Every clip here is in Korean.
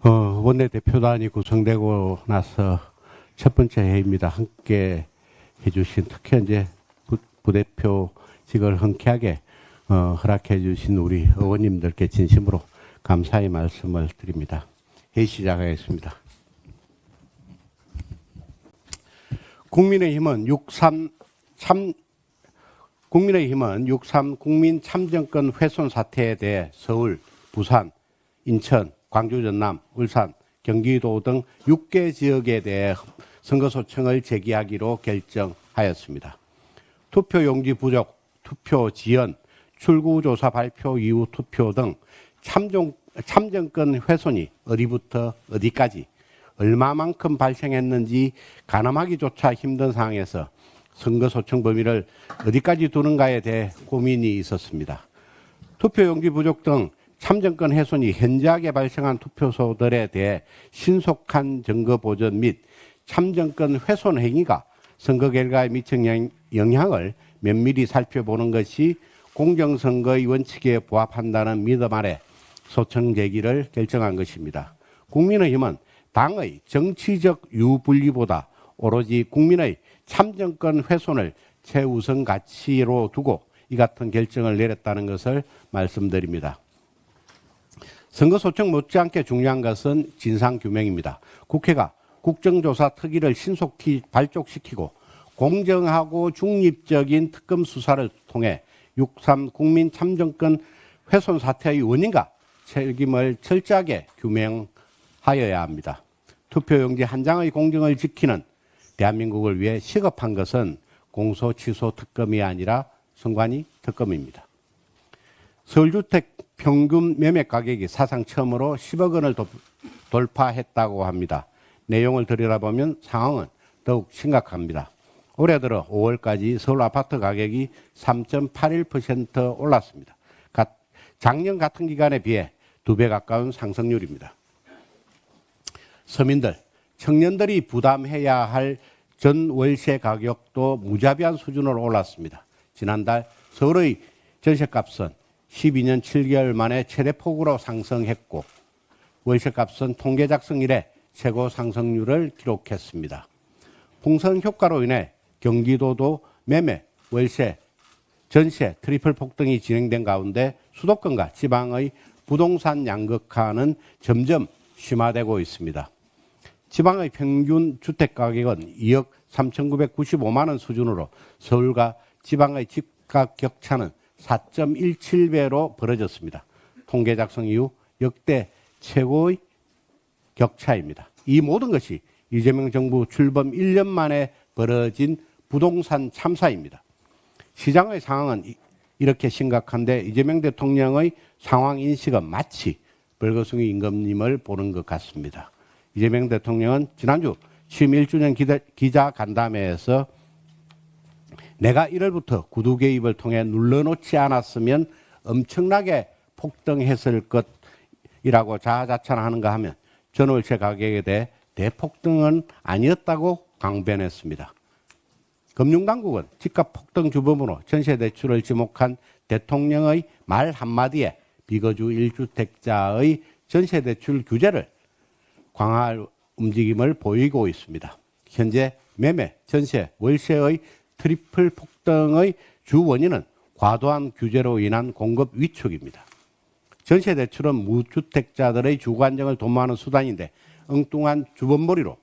원내대표단이 구성되고 나서 첫 번째 회의입니다. 함께 해주신 특히 이제 부대표직을 흔쾌하게 허락해 주신 우리 의원님들께 진심으로 감사의 말씀을 드립니다. 회의 시작하겠습니다. 국민의힘은 6.3 국민 참정권 훼손 사태에 대해 서울, 부산, 인천, 광주, 전남, 울산, 경기도 등 6개 지역에 대해 선거소청을 제기하기로 결정하였습니다. 투표용지 부족, 투표 지연, 출구조사 발표 이후 투표 등 참정권 훼손이 어디부터 어디까지 얼마만큼 발생했는지 가늠하기조차 힘든 상황에서 선거소청 범위를 어디까지 두는가에 대해 고민이 있었습니다. 투표용지 부족 등 참정권 훼손이 현저하게 발생한 투표소들에 대해 신속한 증거 보전 및 참정권 훼손 행위가 선거 결과에 미친 영향을 면밀히 살펴보는 것이 공정선거의 원칙에 부합한다는 믿음 아래 소청 제기를 결정한 것입니다. 국민의힘은 당의 정치적 유불리보다 오로지 국민의 참정권 훼손을 최우선 가치로 두고 이 같은 결정을 내렸다는 것을 말씀드립니다. 선거소청 못지않게 중요한 것은 진상규명입니다. 국회가 국정조사 특위를 신속히 발족시키고 공정하고 중립적인 특검 수사를 통해 6.3 국민 참정권 훼손 사태의 원인과 책임을 철저하게 규명하여야 합니다. 투표용지 한 장의 공정을 지키는 대한민국을 위해 시급한 것은 공소취소 특검이 아니라 선관위 특검입니다. 서울주택 평균 매매 가격이 사상 처음으로 10억 원을 돌파했다고 합니다. 내용을 들여다보면 상황은 더욱 심각합니다. 올해 들어 5월까지 서울 아파트 가격이 3.81% 올랐습니다. 작년 같은 기간에 비해 2배 가까운 상승률입니다. 서민들, 청년들이 부담해야 할 전월세 가격도 무자비한 수준으로 올랐습니다. 지난달 서울의 전세값은 12년 7개월 만에 최대폭으로 상승했고 월세값은 통계 작성 이래 최고 상승률을 기록했습니다. 풍선 효과로 인해 경기도도 매매, 월세, 전세, 트리플 폭등이 진행된 가운데 수도권과 지방의 부동산 양극화는 점점 심화되고 있습니다. 지방의 평균 주택가격은 2억 3,995만 원 수준으로 서울과 지방의 집값 격차는 4.17배로 벌어졌습니다. 통계 작성 이후 역대 최고의 격차입니다. 이 모든 것이 이재명 정부 출범 1년 만에 벌어진 부동산 참사입니다. 시장의 상황은 이렇게 심각한데 이재명 대통령의 상황 인식은 마치 벌거숭이 임금님을 보는 것 같습니다. 이재명 대통령은 지난주 취임 1주년 기자 간담회에서 내가 1월부터 구두 개입을 통해 눌러놓지 않았으면 엄청나게 폭등했을 것이라고 자아자찬하는가 하면 전월세 가격에 대해 대폭등은 아니었다고 강변했습니다. 금융당국은 집값 폭등 주범으로 전세대출을 지목한 대통령의 말 한마디에 비거주 1주택자의 전세대출 규제를 강화할 움직임을 보이고 있습니다. 현재 매매, 전세, 월세의 트리플 폭등의 주 원인은 과도한 규제로 인한 공급 위축입니다. 전세대출은 무주택자들의 주거 안정을 도모하는 수단인데 엉뚱한 주번몰이로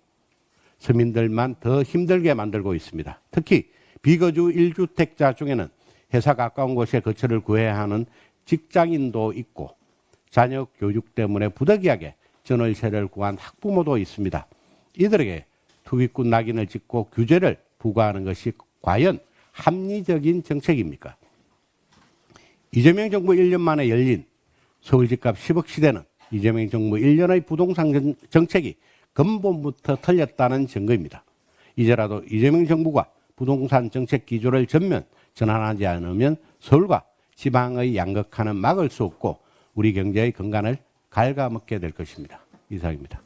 서민들만 더 힘들게 만들고 있습니다. 특히 비거주 1주택자 중에는 회사 가까운 곳에 거처를 구해야 하는 직장인도 있고 자녀 교육 때문에 부득이하게 전월세를 구한 학부모도 있습니다. 이들에게 투기꾼 낙인을 찍고 규제를 부과하는 것이 과연 합리적인 정책입니까? 이재명 정부 1년 만에 열린 서울 집값 10억 시대는 이재명 정부 1년의 부동산 정책이 근본부터 틀렸다는 증거입니다. 이제라도 이재명 정부가 부동산 정책 기조를 전환하지 않으면 서울과 지방의 양극화는 막을 수 없고 우리 경제의 근간을 갉아먹게 될 것입니다. 이상입니다.